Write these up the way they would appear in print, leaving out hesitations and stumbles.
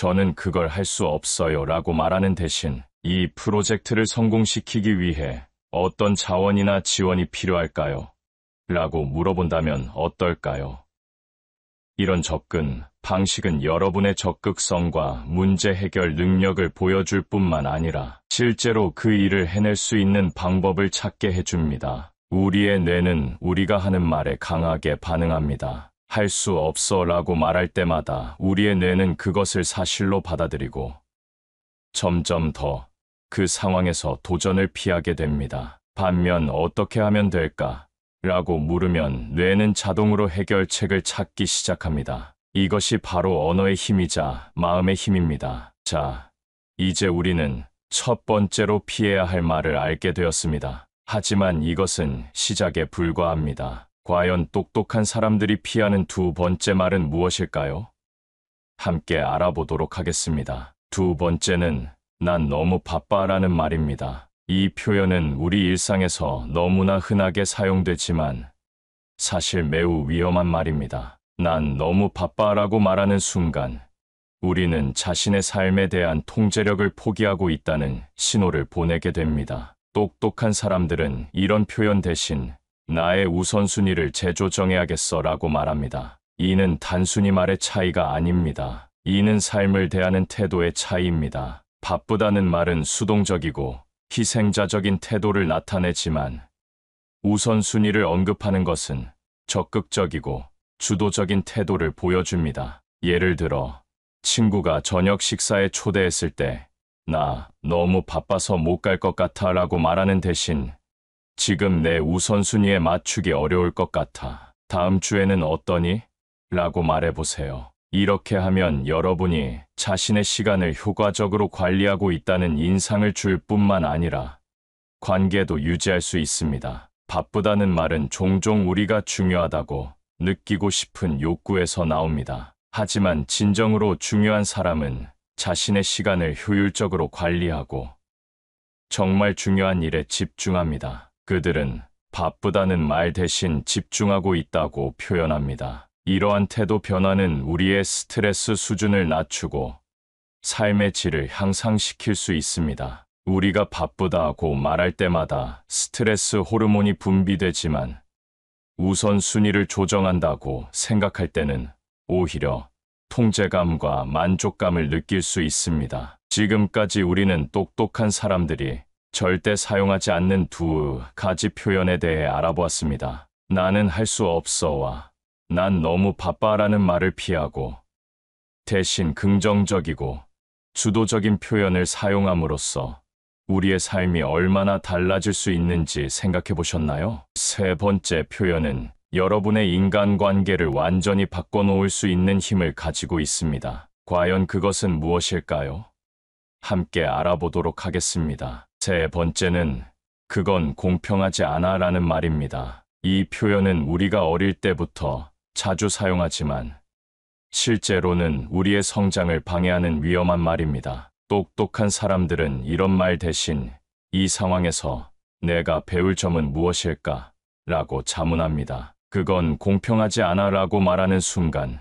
저는 그걸 할 수 없어요 라고 말하는 대신 이 프로젝트를 성공시키기 위해 어떤 자원이나 지원이 필요할까요? 라고 물어본다면 어떨까요? 이런 접근 방식은 여러분의 적극성과 문제 해결 능력을 보여줄 뿐만 아니라 실제로 그 일을 해낼 수 있는 방법을 찾게 해줍니다. 우리의 뇌는 우리가 하는 말에 강하게 반응합니다. 할 수 없어 라고 말할 때마다 우리의 뇌는 그것을 사실로 받아들이고 점점 더 그 상황에서 도전을 피하게 됩니다. 반면 어떻게 하면 될까? 라고 물으면 뇌는 자동으로 해결책을 찾기 시작합니다. 이것이 바로 언어의 힘이자 마음의 힘입니다. 자, 이제 우리는 첫 번째로 피해야 할 말을 알게 되었습니다. 하지만 이것은 시작에 불과합니다. 과연 똑똑한 사람들이 피하는 두 번째 말은 무엇일까요? 함께 알아보도록 하겠습니다. 두 번째는 난 너무 바빠라는 말입니다. 이 표현은 우리 일상에서 너무나 흔하게 사용되지만 사실 매우 위험한 말입니다. 난 너무 바빠라고 말하는 순간 우리는 자신의 삶에 대한 통제력을 포기하고 있다는 신호를 보내게 됩니다. 똑똑한 사람들은 이런 표현 대신 나의 우선순위를 재조정해야겠어 라고 말합니다. 이는 단순히 말의 차이가 아닙니다. 이는 삶을 대하는 태도의 차이입니다. 바쁘다는 말은 수동적이고 희생자적인 태도를 나타내지만 우선순위를 언급하는 것은 적극적이고 주도적인 태도를 보여줍니다. 예를 들어 친구가 저녁 식사에 초대했을 때 나 너무 바빠서 못 갈 것 같아 라고 말하는 대신 지금 내 우선순위에 맞추기 어려울 것 같아. 다음 주에는 어떠니? 라고 말해보세요. 이렇게 하면 여러분이 자신의 시간을 효과적으로 관리하고 있다는 인상을 줄 뿐만 아니라 관계도 유지할 수 있습니다. 바쁘다는 말은 종종 우리가 중요하다고 느끼고 싶은 욕구에서 나옵니다. 하지만 진정으로 중요한 사람은 자신의 시간을 효율적으로 관리하고 정말 중요한 일에 집중합니다. 그들은 바쁘다는 말 대신 집중하고 있다고 표현합니다. 이러한 태도 변화는 우리의 스트레스 수준을 낮추고 삶의 질을 향상시킬 수 있습니다. 우리가 바쁘다고 말할 때마다 스트레스 호르몬이 분비되지만 우선순위를 조정한다고 생각할 때는 오히려 통제감과 만족감을 느낄 수 있습니다. 지금까지 우리는 똑똑한 사람들이 절대 사용하지 않는 두 가지 표현에 대해 알아보았습니다. 나는 할 수 없어와 난 너무 바빠라는 말을 피하고 대신 긍정적이고 주도적인 표현을 사용함으로써 우리의 삶이 얼마나 달라질 수 있는지 생각해 보셨나요? 세 번째 표현은 여러분의 인간관계를 완전히 바꿔놓을 수 있는 힘을 가지고 있습니다. 과연 그것은 무엇일까요? 함께 알아보도록 하겠습니다. 세 번째는 그건 공평하지 않아 라는 말입니다. 이 표현은 우리가 어릴 때부터 자주 사용하지만 실제로는 우리의 성장을 방해하는 위험한 말입니다. 똑똑한 사람들은 이런 말 대신 이 상황에서 내가 배울 점은 무엇일까? 라고 자문합니다. 그건 공평하지 않아 라고 말하는 순간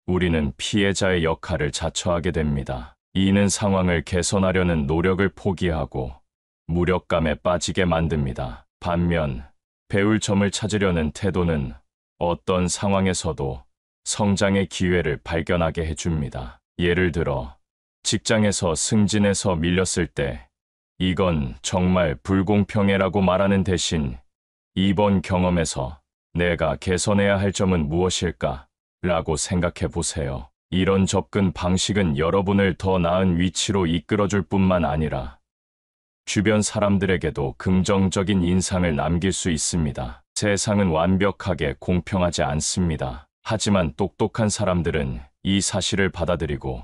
우리는 피해자의 역할을 자처하게 됩니다. 이는 상황을 개선하려는 노력을 포기하고 무력감에 빠지게 만듭니다. 반면 배울 점을 찾으려는 태도는 어떤 상황에서도 성장의 기회를 발견하게 해줍니다. 예를 들어 직장에서 승진해서 밀렸을 때 이건 정말 불공평해라고 말하는 대신 이번 경험에서 내가 개선해야 할 점은 무엇일까? 라고 생각해 보세요. 이런 접근 방식은 여러분을 더 나은 위치로 이끌어줄 뿐만 아니라 주변 사람들에게도 긍정적인 인상을 남길 수 있습니다. 세상은 완벽하게 공평하지 않습니다. 하지만 똑똑한 사람들은 이 사실을 받아들이고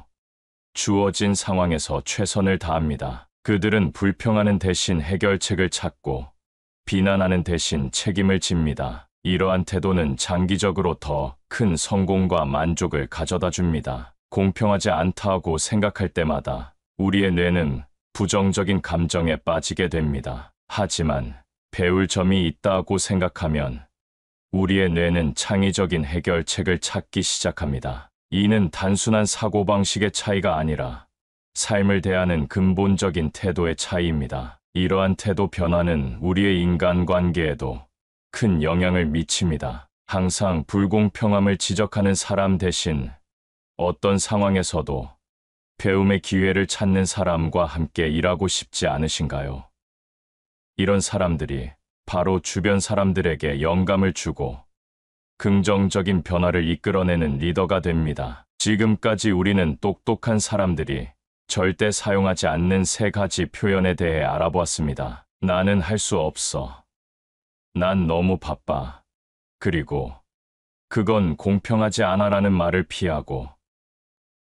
주어진 상황에서 최선을 다합니다. 그들은 불평하는 대신 해결책을 찾고 비난하는 대신 책임을 집니다. 이러한 태도는 장기적으로 더 큰 성공과 만족을 가져다 줍니다. 공평하지 않다고 생각할 때마다 우리의 뇌는 부정적인 감정에 빠지게 됩니다. 하지만 배울 점이 있다고 생각하면 우리의 뇌는 창의적인 해결책을 찾기 시작합니다. 이는 단순한 사고방식의 차이가 아니라 삶을 대하는 근본적인 태도의 차이입니다. 이러한 태도 변화는 우리의 인간관계에도 큰 영향을 미칩니다. 항상 불공평함을 지적하는 사람 대신 어떤 상황에서도 배움의 기회를 찾는 사람과 함께 일하고 싶지 않으신가요? 이런 사람들이 바로 주변 사람들에게 영감을 주고 긍정적인 변화를 이끌어내는 리더가 됩니다. 지금까지 우리는 똑똑한 사람들이 절대 사용하지 않는 세 가지 표현에 대해 알아보았습니다. 나는 할 수 없어. 난 너무 바빠. 그리고 그건 공평하지 않아라는 말을 피하고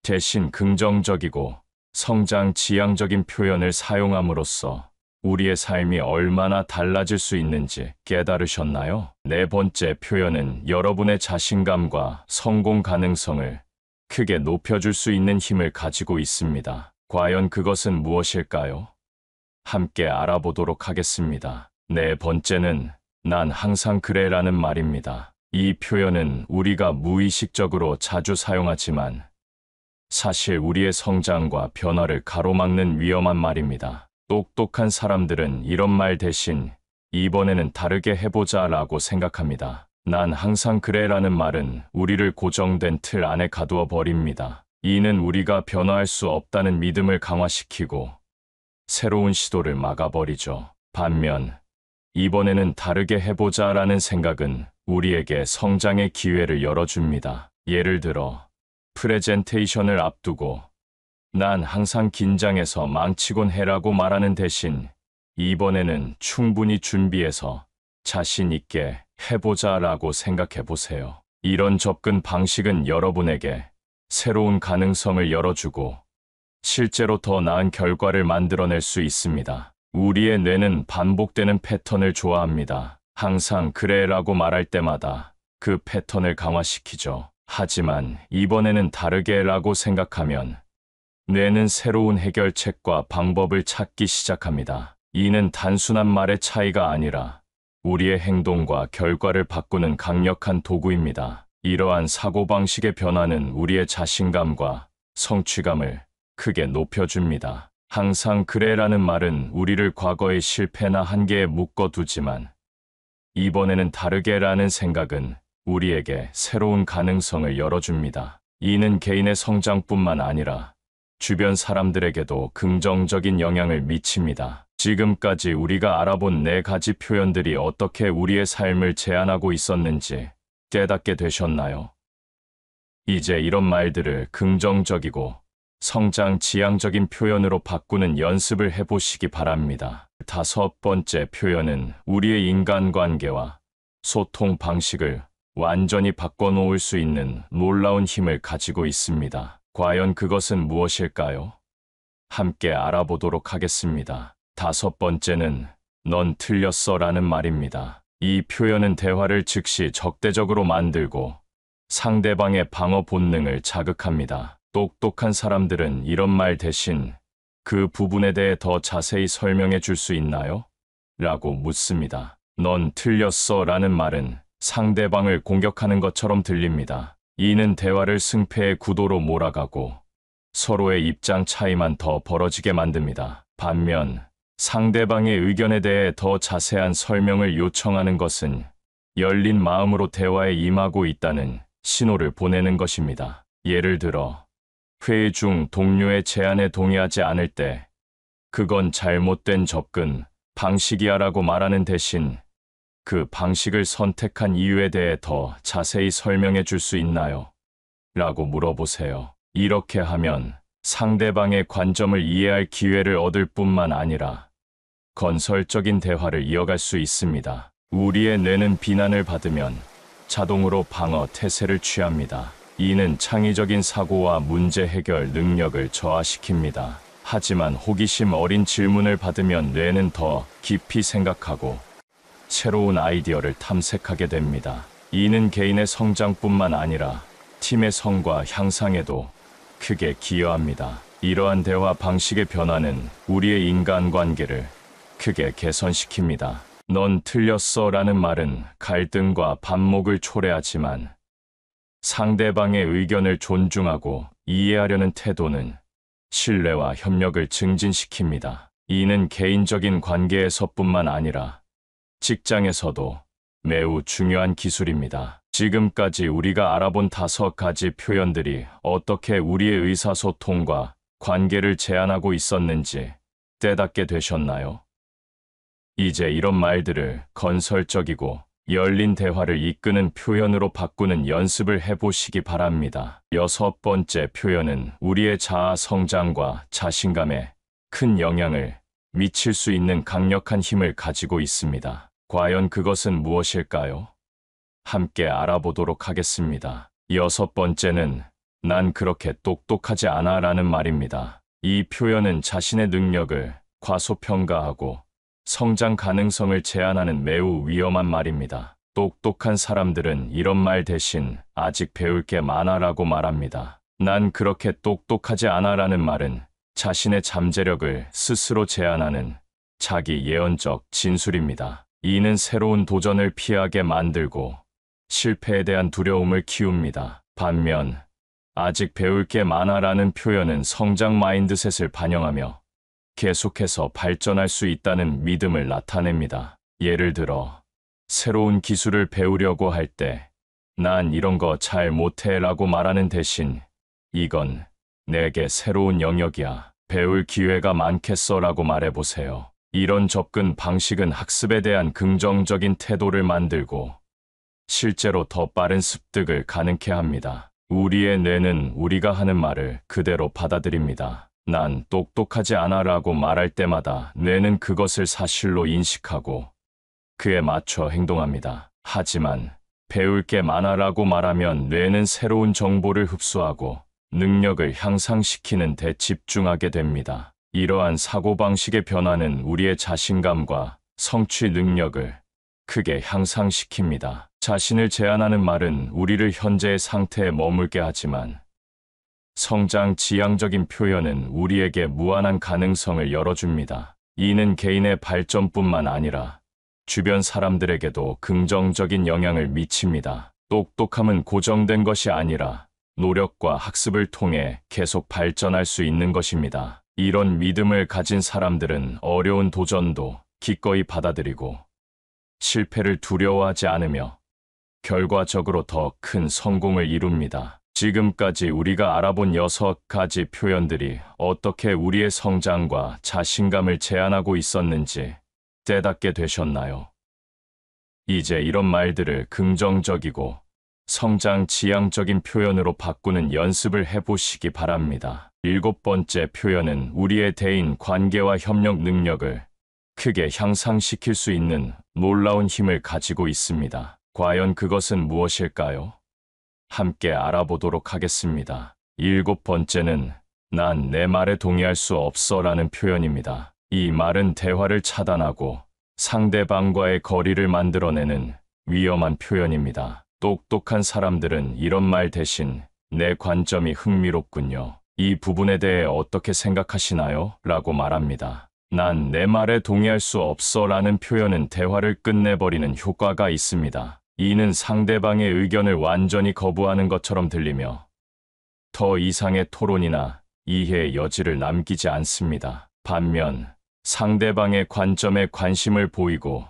대신 긍정적이고 성장 지향적인 표현을 사용함으로써 우리의 삶이 얼마나 달라질 수 있는지 깨달으셨나요? 네 번째 표현은 여러분의 자신감과 성공 가능성을 크게 높여줄 수 있는 힘을 가지고 있습니다. 과연 그것은 무엇일까요? 함께 알아보도록 하겠습니다. 네 번째는 난 항상 그래라는 말입니다. 이 표현은 우리가 무의식적으로 자주 사용하지만 사실 우리의 성장과 변화를 가로막는 위험한 말입니다. 똑똑한 사람들은 이런 말 대신 이번에는 다르게 해보자 라고 생각합니다. 난 항상 그래라는 말은 우리를 고정된 틀 안에 가두어 버립니다. 이는 우리가 변화할 수 없다는 믿음을 강화시키고 새로운 시도를 막아버리죠. 반면 이번에는 다르게 해보자 라는 생각은 우리에게 성장의 기회를 열어줍니다. 예를 들어 프레젠테이션을 앞두고 난 항상 긴장해서 망치곤 해라고 말하는 대신 이번에는 충분히 준비해서 자신 있게 해보자 라고 생각해 보세요. 이런 접근 방식은 여러분에게 새로운 가능성을 열어주고 실제로 더 나은 결과를 만들어낼 수 있습니다. 우리의 뇌는 반복되는 패턴을 좋아합니다. 항상 그래라고 말할 때마다 그 패턴을 강화시키죠. 하지만 이번에는 다르게 라고 생각하면 뇌는 새로운 해결책과 방법을 찾기 시작합니다. 이는 단순한 말의 차이가 아니라 우리의 행동과 결과를 바꾸는 강력한 도구입니다. 이러한 사고방식의 변화는 우리의 자신감과 성취감을 크게 높여줍니다. 항상 그래라는 말은 우리를 과거의 실패나 한계에 묶어두지만 이번에는 다르게라는 생각은 우리에게 새로운 가능성을 열어줍니다. 이는 개인의 성장뿐만 아니라 주변 사람들에게도 긍정적인 영향을 미칩니다. 지금까지 우리가 알아본 네 가지 표현들이 어떻게 우리의 삶을 제한하고 있었는지 깨닫게 되셨나요? 이제 이런 말들을 긍정적이고 성장 지향적인 표현으로 바꾸는 연습을 해보시기 바랍니다. 다섯 번째 표현은 우리의 인간관계와 소통 방식을 완전히 바꿔놓을 수 있는 놀라운 힘을 가지고 있습니다. 과연 그것은 무엇일까요? 함께 알아보도록 하겠습니다. 다섯 번째는 넌 틀렸어 라는 말입니다. 이 표현은 대화를 즉시 적대적으로 만들고 상대방의 방어 본능을 자극합니다. 똑똑한 사람들은 이런 말 대신 그 부분에 대해 더 자세히 설명해 줄 수 있나요? 라고 묻습니다. 넌 틀렸어 라는 말은 상대방을 공격하는 것처럼 들립니다. 이는 대화를 승패의 구도로 몰아가고 서로의 입장 차이만 더 벌어지게 만듭니다. 반면 상대방의 의견에 대해 더 자세한 설명을 요청하는 것은 열린 마음으로 대화에 임하고 있다는 신호를 보내는 것입니다. 예를 들어 회의 중 동료의 제안에 동의하지 않을 때 그건 잘못된 접근 방식이야 라고 말하는 대신 그 방식을 선택한 이유에 대해 더 자세히 설명해 줄 수 있나요? 라고 물어보세요. 이렇게 하면 상대방의 관점을 이해할 기회를 얻을 뿐만 아니라 건설적인 대화를 이어갈 수 있습니다. 우리의 뇌는 비난을 받으면 자동으로 방어 태세를 취합니다. 이는 창의적인 사고와 문제 해결 능력을 저하시킵니다. 하지만 호기심 어린 질문을 받으면 뇌는 더 깊이 생각하고 새로운 아이디어를 탐색하게 됩니다. 이는 개인의 성장뿐만 아니라 팀의 성과 향상에도 크게 기여합니다. 이러한 대화 방식의 변화는 우리의 인간관계를 크게 개선시킵니다. 넌 틀렸어 라는 말은 갈등과 반목을 초래하지만 상대방의 의견을 존중하고 이해하려는 태도는 신뢰와 협력을 증진시킵니다. 이는 개인적인 관계에서뿐만 아니라 직장에서도 매우 중요한 기술입니다. 지금까지 우리가 알아본 5가지 표현들이 어떻게 우리의 의사소통과 관계를 제한하고 있었는지 깨닫게 되셨나요? 이제 이런 말들을 건설적이고 열린 대화를 이끄는 표현으로 바꾸는 연습을 해보시기 바랍니다. 6번째 표현은 우리의 자아 성장과 자신감에 큰 영향을 미칠 수 있는 강력한 힘을 가지고 있습니다. 과연 그것은 무엇일까요? 함께 알아보도록 하겠습니다. 6번째는 난 그렇게 똑똑하지 않아 라는 말입니다. 이 표현은 자신의 능력을 과소평가하고 성장 가능성을 제한하는 매우 위험한 말입니다. 똑똑한 사람들은 이런 말 대신 아직 배울 게 많아 라고 말합니다. 난 그렇게 똑똑하지 않아 라는 말은 자신의 잠재력을 스스로 제한하는 자기 예언적 진술입니다. 이는 새로운 도전을 피하게 만들고 실패에 대한 두려움을 키웁니다. 반면 아직 배울 게 많아 라는 표현은 성장 마인드셋을 반영하며 계속해서 발전할 수 있다는 믿음을 나타냅니다. 예를 들어 새로운 기술을 배우려고 할 때 난 이런 거 잘 못해 라고 말하는 대신 이건 내게 새로운 영역이야. 배울 기회가 많겠어 라고 말해보세요. 이런 접근 방식은 학습에 대한 긍정적인 태도를 만들고 실제로 더 빠른 습득을 가능케 합니다. 우리의 뇌는 우리가 하는 말을 그대로 받아들입니다. 난 똑똑하지 않아 라고 말할 때마다 뇌는 그것을 사실로 인식하고 그에 맞춰 행동합니다. 하지만 배울 게 많아 라고 말하면 뇌는 새로운 정보를 흡수하고 능력을 향상시키는 데 집중하게 됩니다. 이러한 사고방식의 변화는 우리의 자신감과 성취 능력을 크게 향상시킵니다. 자신을 제한하는 말은 우리를 현재의 상태에 머물게 하지만 성장 지향적인 표현은 우리에게 무한한 가능성을 열어줍니다. 이는 개인의 발전뿐만 아니라 주변 사람들에게도 긍정적인 영향을 미칩니다. 똑똑함은 고정된 것이 아니라 노력과 학습을 통해 계속 발전할 수 있는 것입니다. 이런 믿음을 가진 사람들은 어려운 도전도 기꺼이 받아들이고 실패를 두려워하지 않으며 결과적으로 더 큰 성공을 이룹니다. 지금까지 우리가 알아본 6가지 표현들이 어떻게 우리의 성장과 자신감을 제한하고 있었는지 깨닫게 되셨나요? 이제 이런 말들을 긍정적이고 성장 지향적인 표현으로 바꾸는 연습을 해보시기 바랍니다. 7번째 표현은 우리의 대인 관계와 협력 능력을 크게 향상시킬 수 있는 놀라운 힘을 가지고 있습니다. 과연 그것은 무엇일까요? 함께 알아보도록 하겠습니다. 7번째는 난 내 말에 동의할 수 없어 라는 표현입니다. 이 말은 대화를 차단하고 상대방과의 거리를 만들어내는 위험한 표현입니다. 똑똑한 사람들은 이런 말 대신 내 관점이 흥미롭군요. 이 부분에 대해 어떻게 생각하시나요? 라고 말합니다. 난 내 말에 동의할 수 없어 라는 표현은 대화를 끝내버리는 효과가 있습니다. 이는 상대방의 의견을 완전히 거부하는 것처럼 들리며 더 이상의 토론이나 이해의 여지를 남기지 않습니다. 반면 상대방의 관점에 관심을 보이고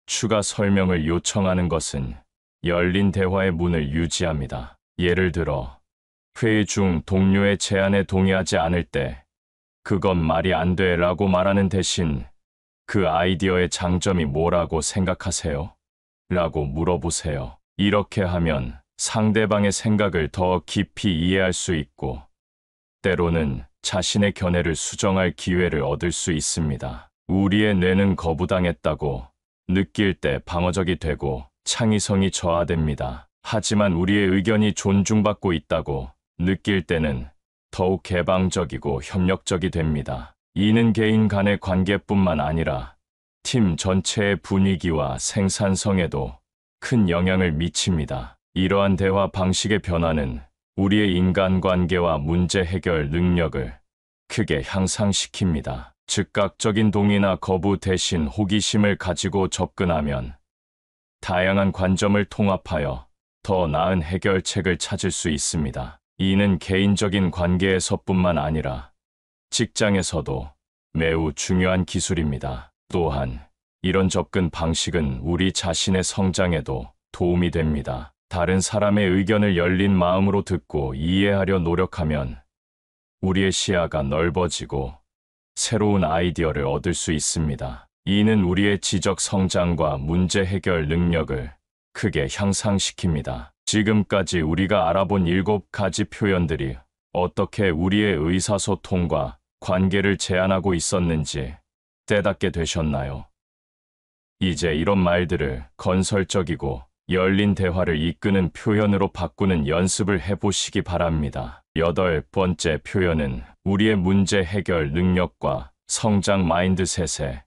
추가 설명을 요청하는 것은 열린 대화의 문을 유지합니다. 예를 들어 회의 중 동료의 제안에 동의하지 않을 때 그건 말이 안 돼 라고 말하는 대신 그 아이디어의 장점이 뭐라고 생각하세요? 라고 물어보세요. 이렇게 하면 상대방의 생각을 더 깊이 이해할 수 있고 때로는 자신의 견해를 수정할 기회를 얻을 수 있습니다. 우리의 뇌는 거부당했다고 느낄 때 방어적이 되고 창의성이 저하됩니다. 하지만 우리의 의견이 존중받고 있다고 느낄 때는 더욱 개방적이고 협력적이 됩니다. 이는 개인 간의 관계뿐만 아니라 팀 전체의 분위기와 생산성에도 큰 영향을 미칩니다. 이러한 대화 방식의 변화는 우리의 인간관계와 문제 해결 능력을 크게 향상시킵니다. 즉각적인 동의나 거부 대신 호기심을 가지고 접근하면 다양한 관점을 통합하여 더 나은 해결책을 찾을 수 있습니다. 이는 개인적인 관계에서뿐만 아니라 직장에서도 매우 중요한 기술입니다. 또한 이런 접근 방식은 우리 자신의 성장에도 도움이 됩니다. 다른 사람의 의견을 열린 마음으로 듣고 이해하려 노력하면 우리의 시야가 넓어지고 새로운 아이디어를 얻을 수 있습니다. 이는 우리의 지적 성장과 문제 해결 능력을 크게 향상시킵니다. 지금까지 우리가 알아본 7가지 표현들이 어떻게 우리의 의사소통과 관계를 제한하고 있었는지 깨닫게 되셨나요? 이제 이런 말들을 건설적이고 열린 대화를 이끄는 표현으로 바꾸는 연습을 해보시기 바랍니다. 8번째 표현은 우리의 문제 해결 능력과 성장 마인드셋에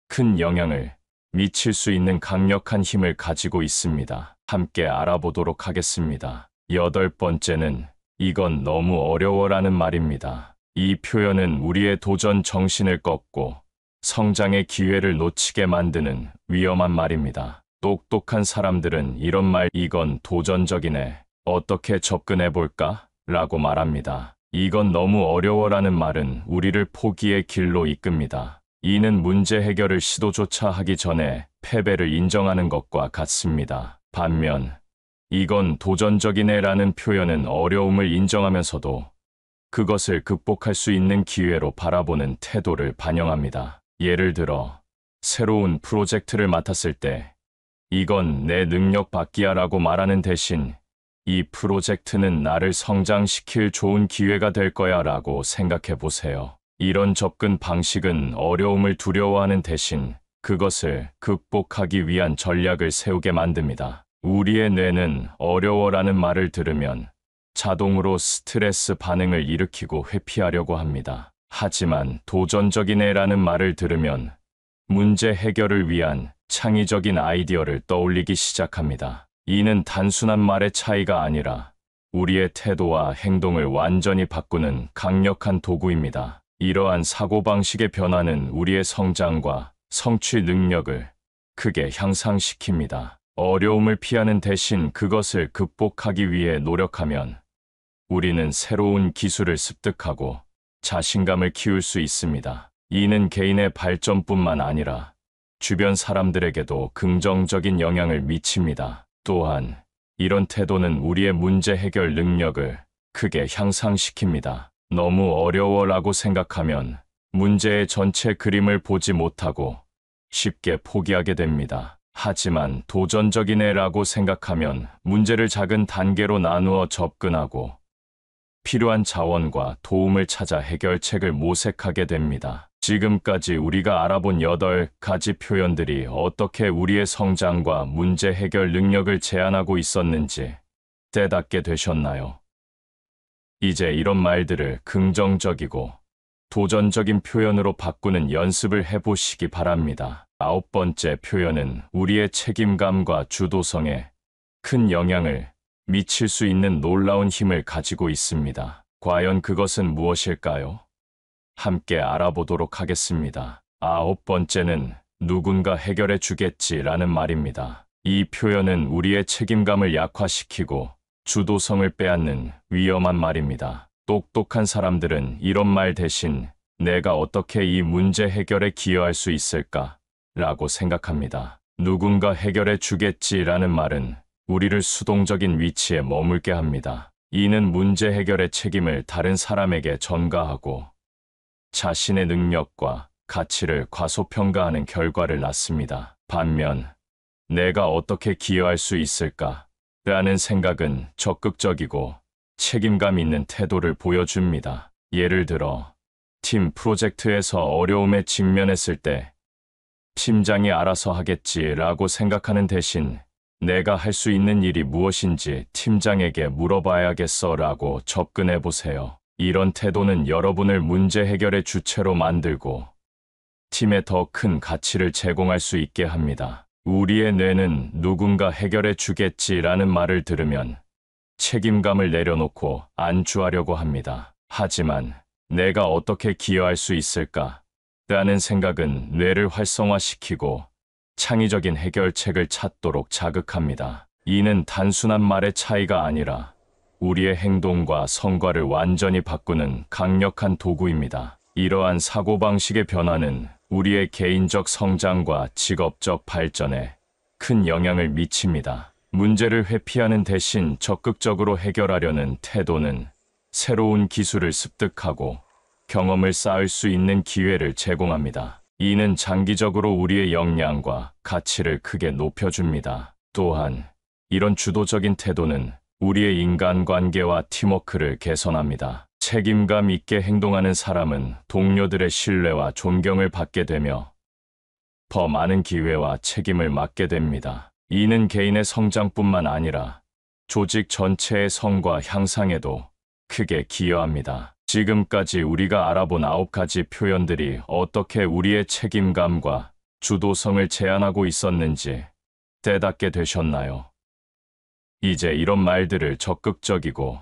큰 영향을 미칠 수 있는 강력한 힘을 가지고 있습니다. 함께 알아보도록 하겠습니다. 8번째는 이건 너무 어려워라는 말입니다. 이 표현은 우리의 도전 정신을 꺾고 성장의 기회를 놓치게 만드는 위험한 말입니다. 똑똑한 사람들은 이런 말, 이건 도전적이네, 어떻게 접근해볼까? 라고 말합니다. 이건 너무 어려워라는 말은 우리를 포기의 길로 이끕니다. 이는 문제 해결을 시도조차 하기 전에 패배를 인정하는 것과 같습니다. 반면 이건 도전적이네 라는 표현은 어려움을 인정하면서도 그것을 극복할 수 있는 기회로 바라보는 태도를 반영합니다. 예를 들어 새로운 프로젝트를 맡았을 때 이건 내 능력 밖이야 라고 말하는 대신 이 프로젝트는 나를 성장시킬 좋은 기회가 될 거야 라고 생각해 보세요. 이런 접근 방식은 어려움을 두려워하는 대신 그것을 극복하기 위한 전략을 세우게 만듭니다. 우리의 뇌는 어려워라는 말을 들으면 자동으로 스트레스 반응을 일으키고 회피하려고 합니다. 하지만 도전적이네라는 말을 들으면 문제 해결을 위한 창의적인 아이디어를 떠올리기 시작합니다. 이는 단순한 말의 차이가 아니라 우리의 태도와 행동을 완전히 바꾸는 강력한 도구입니다. 이러한 사고방식의 변화는 우리의 성장과 성취 능력을 크게 향상시킵니다. 어려움을 피하는 대신 그것을 극복하기 위해 노력하면 우리는 새로운 기술을 습득하고 자신감을 키울 수 있습니다. 이는 개인의 발전뿐만 아니라 주변 사람들에게도 긍정적인 영향을 미칩니다. 또한 이런 태도는 우리의 문제 해결 능력을 크게 향상시킵니다. 너무 어려워라고 생각하면 문제의 전체 그림을 보지 못하고 쉽게 포기하게 됩니다. 하지만 도전적이네라고 생각하면 문제를 작은 단계로 나누어 접근하고 필요한 자원과 도움을 찾아 해결책을 모색하게 됩니다. 지금까지 우리가 알아본 8가지 표현들이 어떻게 우리의 성장과 문제 해결 능력을 제한하고 있었는지 깨닫게 되셨나요? 이제 이런 말들을 긍정적이고 도전적인 표현으로 바꾸는 연습을 해보시기 바랍니다. 9번째 표현은 우리의 책임감과 주도성에 큰 영향을 미칠 수 있는 놀라운 힘을 가지고 있습니다. 과연 그것은 무엇일까요? 함께 알아보도록 하겠습니다. 9번째는 누군가 해결해 주겠지라는 말입니다. 이 표현은 우리의 책임감을 약화시키고 주도성을 빼앗는 위험한 말입니다. 똑똑한 사람들은 이런 말 대신 내가 어떻게 이 문제 해결에 기여할 수 있을까? 라고 생각합니다. 누군가 해결해 주겠지라는 말은 우리를 수동적인 위치에 머물게 합니다. 이는 문제 해결의 책임을 다른 사람에게 전가하고 자신의 능력과 가치를 과소평가하는 결과를 낳습니다. 반면 내가 어떻게 기여할 수 있을까? 라는 생각은 적극적이고 책임감 있는 태도를 보여줍니다. 예를 들어 팀 프로젝트에서 어려움에 직면했을 때 팀장이 알아서 하겠지라고 생각하는 대신 내가 할 수 있는 일이 무엇인지 팀장에게 물어봐야겠어라고 접근해 보세요. 이런 태도는 여러분을 문제 해결의 주체로 만들고 팀에 더 큰 가치를 제공할 수 있게 합니다. 우리의 뇌는 누군가 해결해 주겠지라는 말을 들으면 책임감을 내려놓고 안주하려고 합니다. 하지만 내가 어떻게 기여할 수 있을까? 라는 생각은 뇌를 활성화시키고 창의적인 해결책을 찾도록 자극합니다. 이는 단순한 말의 차이가 아니라 우리의 행동과 성과를 완전히 바꾸는 강력한 도구입니다. 이러한 사고방식의 변화는 우리의 개인적 성장과 직업적 발전에 큰 영향을 미칩니다. 문제를 회피하는 대신 적극적으로 해결하려는 태도는 새로운 기술을 습득하고 경험을 쌓을 수 있는 기회를 제공합니다. 이는 장기적으로 우리의 역량과 가치를 크게 높여줍니다. 또한 이런 주도적인 태도는 우리의 인간관계와 팀워크를 개선합니다. 책임감 있게 행동하는 사람은 동료들의 신뢰와 존경을 받게 되며 더 많은 기회와 책임을 맡게 됩니다. 이는 개인의 성장뿐만 아니라 조직 전체의 성과 향상에도 크게 기여합니다. 지금까지 우리가 알아본 9가지 표현들이 어떻게 우리의 책임감과 주도성을 제한하고 있었는지 깨닫게 되셨나요? 이제 이런 말들을 적극적이고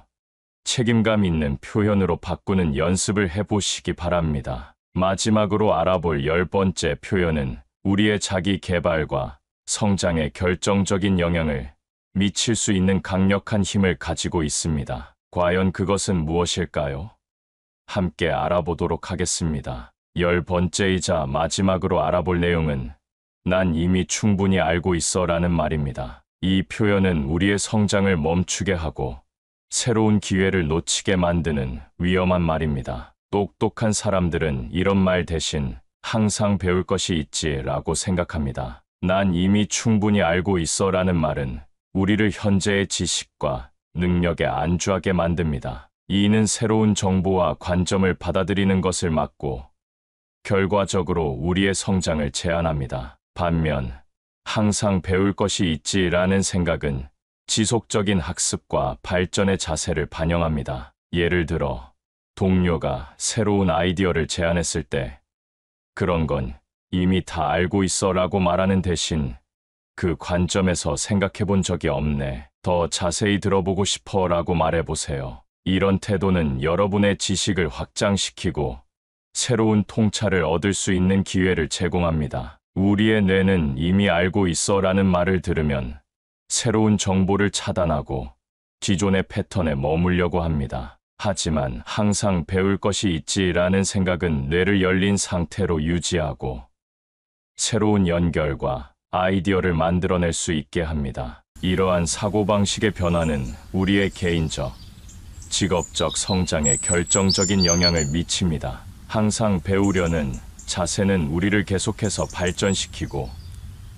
책임감 있는 표현으로 바꾸는 연습을 해보시기 바랍니다. 마지막으로 알아볼 10번째 표현은 우리의 자기 개발과 성장에 결정적인 영향을 미칠 수 있는 강력한 힘을 가지고 있습니다. 과연 그것은 무엇일까요? 함께 알아보도록 하겠습니다. 10번째이자 마지막으로 알아볼 내용은 난 이미 충분히 알고 있어 라는 말입니다. 이 표현은 우리의 성장을 멈추게 하고 새로운 기회를 놓치게 만드는 위험한 말입니다. 똑똑한 사람들은 이런 말 대신 항상 배울 것이 있지 라고 생각합니다. 난 이미 충분히 알고 있어 라는 말은 우리를 현재의 지식과 능력에 안주하게 만듭니다. 이는 새로운 정보와 관점을 받아들이는 것을 막고 결과적으로 우리의 성장을 제한합니다. 반면 항상 배울 것이 있지라는 생각은 지속적인 학습과 발전의 자세를 반영합니다. 예를 들어 동료가 새로운 아이디어를 제안했을 때 그런 건 이미 다 알고 있어 라고 말하는 대신 그 관점에서 생각해 본 적이 없네. 더 자세히 들어보고 싶어 라고 말해보세요. 이런 태도는 여러분의 지식을 확장시키고 새로운 통찰을 얻을 수 있는 기회를 제공합니다. 우리의 뇌는 이미 알고 있어 라는 말을 들으면 새로운 정보를 차단하고 기존의 패턴에 머물려고 합니다. 하지만 항상 배울 것이 있지라는 생각은 뇌를 열린 상태로 유지하고 새로운 연결과 아이디어를 만들어낼 수 있게 합니다. 이러한 사고방식의 변화는 우리의 개인적, 직업적 성장에 결정적인 영향을 미칩니다. 항상 배우려는 자세는 우리를 계속해서 발전시키고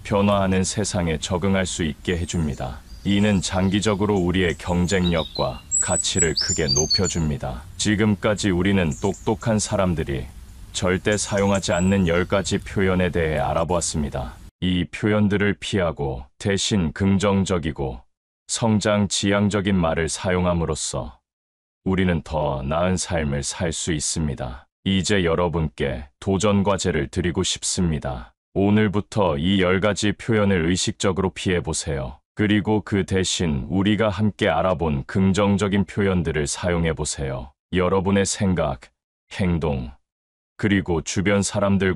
변화하는 세상에 적응할 수 있게 해줍니다. 이는 장기적으로 우리의 경쟁력과 가치를 크게 높여줍니다. 지금까지 우리는 똑똑한 사람들이 절대 사용하지 않는 10가지 표현에 대해 알아보았습니다. 이 표현들을 피하고 대신 긍정적이고 성장 지향적인 말을 사용함으로써 우리는 더 나은 삶을 살 수 있습니다. 이제 여러분께 도전 과제를 드리고 싶습니다. 오늘부터 이 10가지 표현을 의식적으로 피해보세요. 그리고 그 대신 우리가 함께 알아본 긍정적인 표현들을 사용해보세요. 여러분의 생각, 행동, 그리고 주변 사람들과